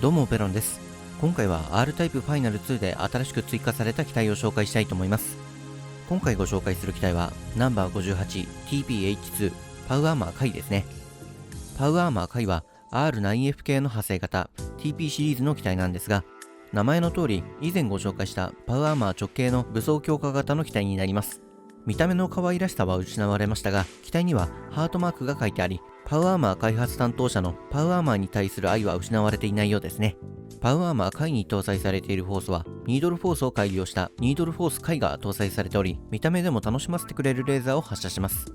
どうもペロンです。今回は R タイプファイナル2で新しく追加された機体を紹介したいと思います。今回ご紹介する機体はナンバー 58TPH2 パウアーマーカイですね。パウアーマーカイは R9F 系の派生型 TP シリーズの機体なんですが、名前の通り以前ご紹介したパウアーマー直系の武装強化型の機体になります。見た目の可愛らしさは失われましたが、機体にはハートマークが書いてあり、パウアーマー開発担当者のパウアーマーに対する愛は失われていないようですね。パウアーマーカイに搭載されているフォースは、ニードルフォースを改良したニードルフォースカイが搭載されており、見た目でも楽しませてくれるレーザーを発射します。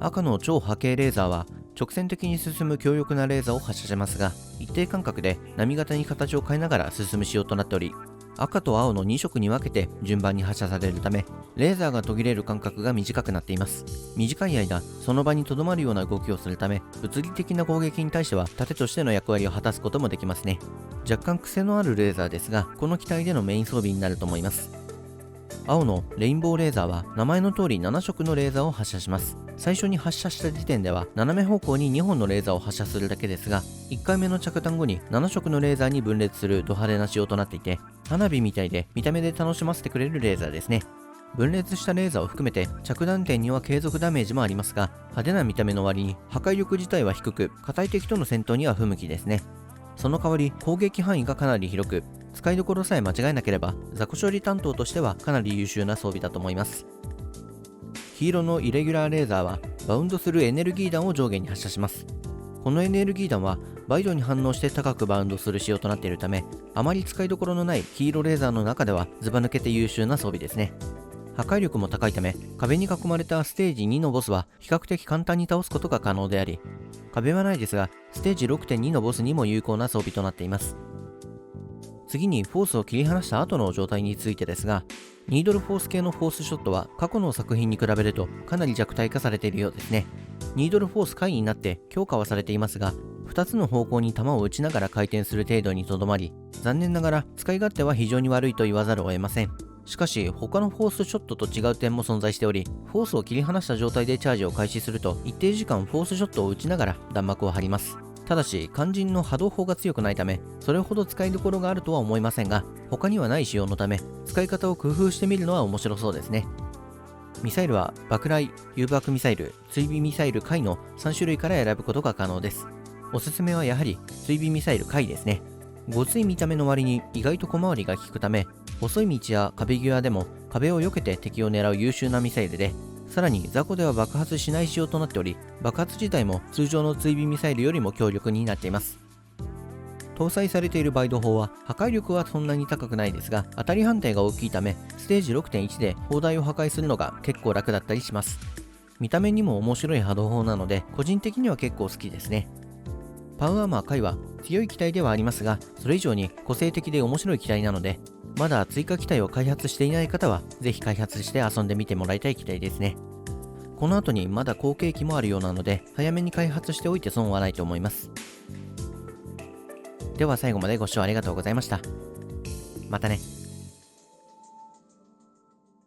赤の超波形レーザーは、直線的に進む強力なレーザーを発射しますが、一定間隔で波形に形を変えながら進む仕様となっており、赤と青の2色に分けて順番に発射されるため、レーザーが途切れる間隔が短くなっています。短い間、その場に留まるような動きをするため、物理的な攻撃に対しては盾としての役割を果たすこともできますね。若干癖のあるレーザーですが、この機体でのメイン装備になると思います。青のレインボーレーザーは名前の通り7色のレーザーを発射します。最初に発射した時点では斜め方向に2本のレーザーを発射するだけですが、1回目の着弾後に7色のレーザーに分裂するド派手な仕様となっていて、花火みたいで見た目で楽しませてくれるレーザーですね。分裂したレーザーを含めて着弾点には継続ダメージもありますが、派手な見た目の割に破壊力自体は低く、硬い敵との戦闘には不向きですね。その代わり攻撃範囲がかなり広く、使いどころさえ間違えなければ雑魚処理担当としてはかなり優秀な装備だと思います。黄色のイレギュラーレーザーはバウンドするエネルギー弾を上下に発射します。このエネルギー弾はバイドに反応して高くバウンドする仕様となっているため、あまり使いどころのない黄色レーザーの中ではずば抜けて優秀な装備ですね。破壊力も高いため、壁に囲まれたステージ2のボスは比較的簡単に倒すことが可能であり、壁はないですがステージ 6.2 のボスにも有効な装備となっています。次にフォースを切り離した後の状態についてですが、ニードルフォース系のフォースショットは過去の作品に比べるとかなり弱体化されているようですね。ニードルフォース回になって強化はされていますが、2つの方向に弾を撃ちながら回転する程度にとどまり、残念ながら使い勝手は非常に悪いと言わざるを得ません。しかし他のフォースショットと違う点も存在しており、フォースを切り離した状態でチャージを開始すると一定時間フォースショットを撃ちながら弾幕を張ります。ただし肝心の波動砲が強くないため、それほど使いどころがあるとは思いませんが、他にはない仕様のため使い方を工夫してみるのは面白そうですね。ミサイルは爆雷、誘爆ミサイル、追尾ミサイル回の3種類から選ぶことが可能です。おすすめはやはり追尾ミサイル回ですね。ごつい見た目の割に意外と小回りが利くため、細い道や壁際でも壁を避けて敵を狙う優秀なミサイルで、さらに雑魚では爆発しない仕様となっており、爆発自体も通常の追尾ミサイルよりも強力になっています。搭載されているバイド砲は破壊力はそんなに高くないですが、当たり判定が大きいためステージ 6.1 で砲台を破壊するのが結構楽だったりします。見た目にも面白い波動砲なので個人的には結構好きですね。パウアーマーカイは強い機体ではありますが、それ以上に個性的で面白い機体なので、まだ追加機体を開発していない方はぜひ開発して遊んでみてもらいたい機体ですね。この後にまだ後継機もあるようなので、早めに開発しておいて損はないと思います。では最後までご視聴ありがとうございました。またね。